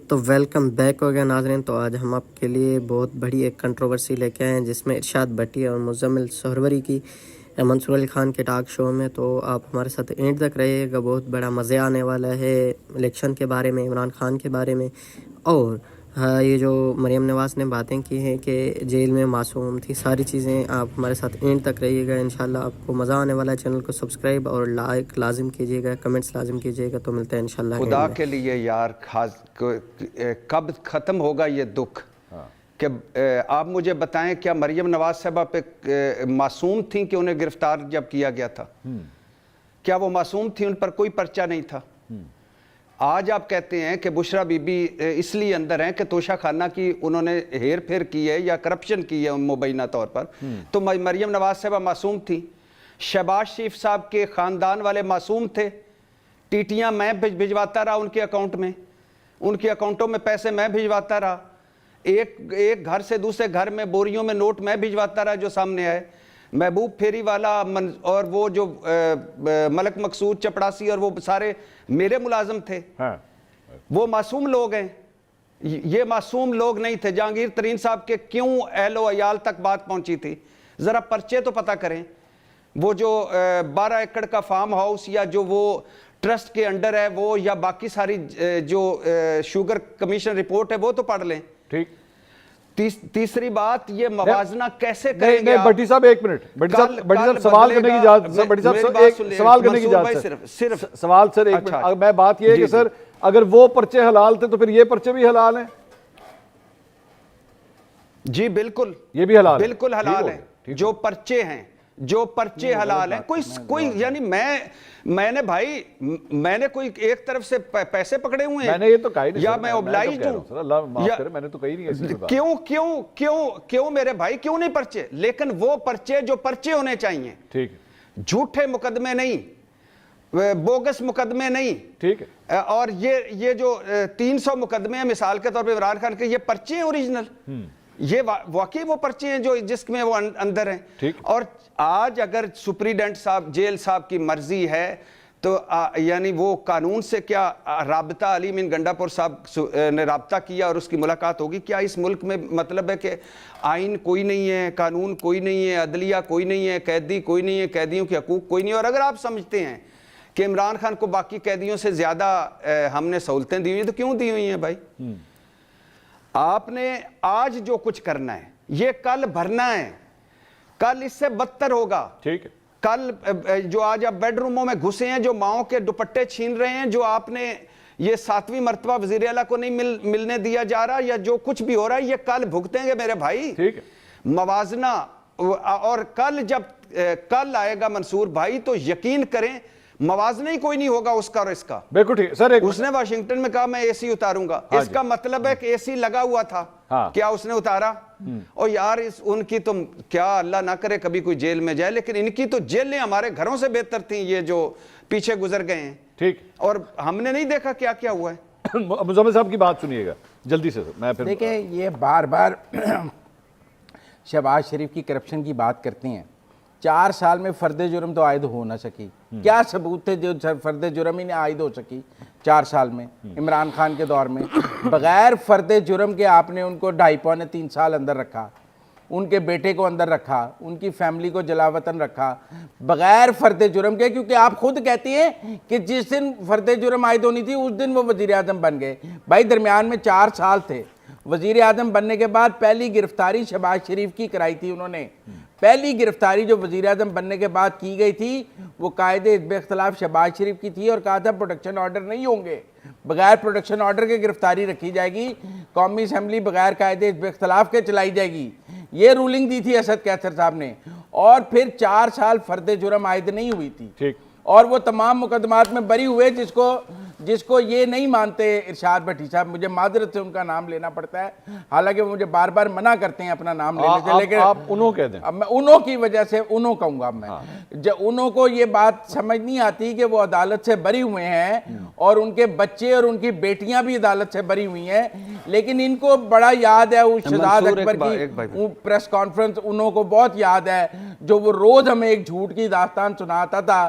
تو welcome back ہو گیا ناظرین. تو آج ہم آپ کے لیے بہت بڑی ایک کنٹروورسی لے کے آئے ہیں جس میں ارشاد بھٹی اور مزمل سہروری کی منصور علی خان کے ٹاک شو میں. تو آپ ہمارے ساتھ اینڈ تک رہیے گا, بہت بڑا مزے آنے والا ہے الیکشن کے بارے میں, عمران خان کے بارے میں, اور یہ جو مریم نواز نے باتیں کی ہیں کہ جیل میں معصوم تھی, ساری چیزیں. آپ ہمارے ساتھ اینڈ تک رہیے گا, انشاءاللہ آپ کو مزہ آنے والا ہے. چینل کو سبسکرائب اور لائک لازم کیجیے گا, کمنٹس لازم کیجیے گا. تو ملتے ہیں انشاءاللہ. خدا کے لیے یار کب ختم ہوگا یہ دکھ کہ آپ مجھے بتائیں کیا مریم نواز صاحبہ پہ معصوم تھیں کہ انہیں گرفتار جب کیا گیا تھا؟ کیا وہ معصوم تھیں؟ ان پر کوئی پرچہ نہیں تھا. آج آپ کہتے ہیں کہ بشرا بی بی اس لیے اندر ہیں کہ توشہ خانہ کی انہوں نے ہیر پھیر کی ہے یا کرپشن کی ہے مبینہ طور پر, تو مریم نواز صاحبہ معصوم تھیں. شہباز شریف صاحب کے خاندان والے معصوم تھے. ٹیٹیاں میں بھجواتا رہا ان کے اکاؤنٹ میں, ان کے اکاؤنٹوں میں پیسے میں بھجواتا رہا. ایک گھر سے دوسرے گھر میں بوریوں میں نوٹ میں بھجواتا رہا جو سامنے آئے. محبوب پھیری والا اور وہ جو ملک مقصود چپڑاسی اور وہ سارے میرے ملازم تھے. وہ معصوم لوگ ہیں, یہ معصوم لوگ نہیں تھے. جہانگیر ترین صاحب کے کیوں اہل و عیال تک بات پہنچی تھی؟ ذرا پرچے تو پتہ کریں. وہ جو 12 ایکڑ کا فارم ہاؤس یا جو وہ ٹرسٹ کے انڈر ہے وہ, یا باقی ساری جو شوگر کمیشن رپورٹ ہے وہ تو پڑھ لیں. ٹھیک. تیسری بات, یہ موازنہ کیسے کریں گے؟ بھٹی صاحب ایک منٹ, بھٹی صاحب سوال کرنے کی اجازت, بھٹی صاحب سوال کرنے کی اجازت, صرف سوال سر ایک منٹ. میں بات یہ ہے کہ سر اگر وہ پرچے حلال تھے تو پھر یہ پرچے بھی حلال ہیں؟ جی بالکل, یہ بھی حلال, بالکل حلال ہیں. جو پرچے ہیں, جو پرچے حلال ہیں. کوئی یعنی میں نے بھائی میں نے کوئی ایک طرف سے پیسے پکڑے ہوئے ہیں میں نے یہ تو کہا ہی نہیں, یا میں اوبلائزڈ ہوں؟ اللہ معاف کرے, میں نے تو کہی نہیں ایسی بات. کیوں میرے بھائی کیوں نہیں پرچے؟ لیکن وہ پرچے جو پرچے ہونے چاہیے, ٹھیک, جھوٹے مقدمے نہیں, بوگس مقدمے نہیں, ٹھیک ہے. اور یہ جو 300 مقدمے ہیں مثال کے طور پہ عمران خان کے, یہ پرچے ہیں اوریجنل, یہ واقعی وہ پرچے ہیں جو جس میں وہ اندر ہیں. اور آج اگر سپریڈنٹ صاحب جیل صاحب کی مرضی ہے تو یعنی وہ قانون سے کیا رابطہ علی من گنڈا پور صاحب نے رابطہ کیا اور اس کی ملاقات ہوگی؟ کیا اس ملک میں مطلب ہے کہ آئین کوئی نہیں ہے, قانون کوئی نہیں ہے, عدلیہ کوئی نہیں ہے, قیدی کوئی نہیں ہے, قیدیوں کے حقوق کوئی نہیں ہے؟ اور اگر آپ سمجھتے ہیں کہ عمران خان کو باقی قیدیوں سے زیادہ ہم نے سہولتیں دی ہوئی ہیں تو کیوں دی ہوئی ہیں بھائی؟ آپ نے آج جو کچھ کرنا ہے یہ کل بھرنا ہے, کل اس سے بدتر ہوگا. ٹھیک ہے. کل جو آج آپ بیڈ روموں میں گھسے ہیں, جو ماؤں کے دوپٹے چھین رہے ہیں, جو آپ نے یہ 7ویں مرتبہ وزیر اعلیٰ کو نہیں ملنے دیا جا رہا, یا جو کچھ بھی ہو رہا ہے, یہ کل بھگتیں گے میرے بھائی. ٹھیک ہے. موازنہ, اور کل جب کل آئے گا منصور بھائی تو یقین کریں موازنہ ہی کوئی نہیں ہوگا اس کا اور اس کا. بالکل ٹھیک سر. اس نے واشنگٹن میں کہا میں اے سی اتاروں گا, اس کا مطلب ہے کہ اے سی لگا ہوا تھا, کیا اس نے اتارا؟ اور یار ان کی تو کیا اللہ نہ کرے کبھی کوئی جیل میں جائے, لیکن ان کی تو جیلیں ہمارے گھروں سے بہتر تھیں یہ جو پیچھے گزر گئے ہیں. ٹھیک. اور ہم نے نہیں دیکھا کیا کیا ہوا ہے. مزمل صاحب کی بات سنیے گا جلدی سے. میں پھر دیکھیں یہ بار بار شہباز شریف کی کرپشن کی بات کرتے ہیں. 4 سال میں فرد جرم تو عائد ہو نہ سکی. کیا ثبوت تھے جو فرد جرم ہی نہیں عائد ہو سکی 4 سال میں؟ عمران خان کے دور میں بغیر فرد جرم کے آپ نے ان کو 2.5-3 سال اندر رکھا, ان کے بیٹے کو اندر رکھا, ان کی فیملی کو جلاوطن رکھا بغیر فرد جرم کے, کیونکہ آپ خود کہتے ہیں کہ جس دن فرد جرم عائد ہونی تھی اس دن وہ وزیر اعظم بن گئے. بھائی درمیان میں 4 سال تھے. وزیر اعظم بننے کے بعد پہلی گرفتاری شہباز شریف کی کرائی تھی انہوں نے. پہلی گرفتاری جو وزیر اعظم بننے کے بعد کی گئی تھی وہ قائد حزب اختلاف شہباز شریف کی تھی, اور کہا تھا پروٹیکشن آرڈر نہیں ہوں گے, بغیر پروٹیکشن آرڈر کے گرفتاری رکھی جائے گی, قومی اسمبلی بغیر قائد حزب اختلاف کے چلائی جائے گی. یہ رولنگ دی تھی اسد کیسر صاحب نے. اور پھر 4 سال فرد جرم عائد نہیں ہوئی تھی. ٹھیک. اور وہ تمام مقدمات میں بری ہوئے جس کو یہ نہیں مانتے ارشاد بھٹی صاحب, مجھے معذرت سے ان کا نام لینا پڑتا ہے, حالانکہ وہ مجھے بار بار منع کرتے ہیں اپنا نام لینے سے, لیکن آپ انہوں کہہ دیں. میں انہوں کی وجہ سے انہوں کہوں گا. میں انہوں کو یہ بات سمجھ نہیں آتی کہ وہ عدالت سے بری ہوئے ہیں اور ان کے بچے اور ان کی بیٹیاں بھی عدالت سے بری ہوئی ہیں, لیکن ان کو بڑا یاد ہے وہ شہزاد اکبر کی پریس کانفرنس, انہوں کو بہت یاد ہے جو وہ روز ہمیں ایک جھوٹ کی داستان سناتا تھا.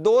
2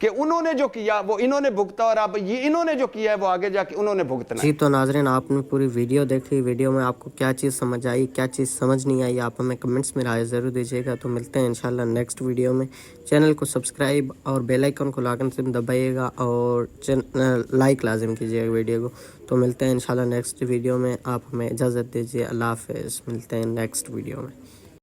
کہ انہوں نے جو کیا وہ انہوں نے بھگتا اور اب یہ انہوں نے جو کیا ہے وہ آگے جا کے انہوں نے بھگتنا ہے. جی تو ناظرین آپ نے پوری ویڈیو دیکھی, ویڈیو میں آپ کو کیا چیز سمجھ آئی, کیا چیز سمجھ نہیں آئی, آپ ہمیں کمنٹس میں رائے ضرور دیجیے گا. تو ملتے ہیں انشاءاللہ نیکسٹ ویڈیو میں. چینل کو سبسکرائب اور بیل آئیکن کو لازم دبائیے گا اور لائک لازم کیجیے گا ویڈیو کو. تو ملتے ہیں انشاءاللہ نیکسٹ ویڈیو میں. آپ ہمیں اجازت دیجیے. اللہ حافظ. ملتے ہیں نیکسٹ ویڈیو میں.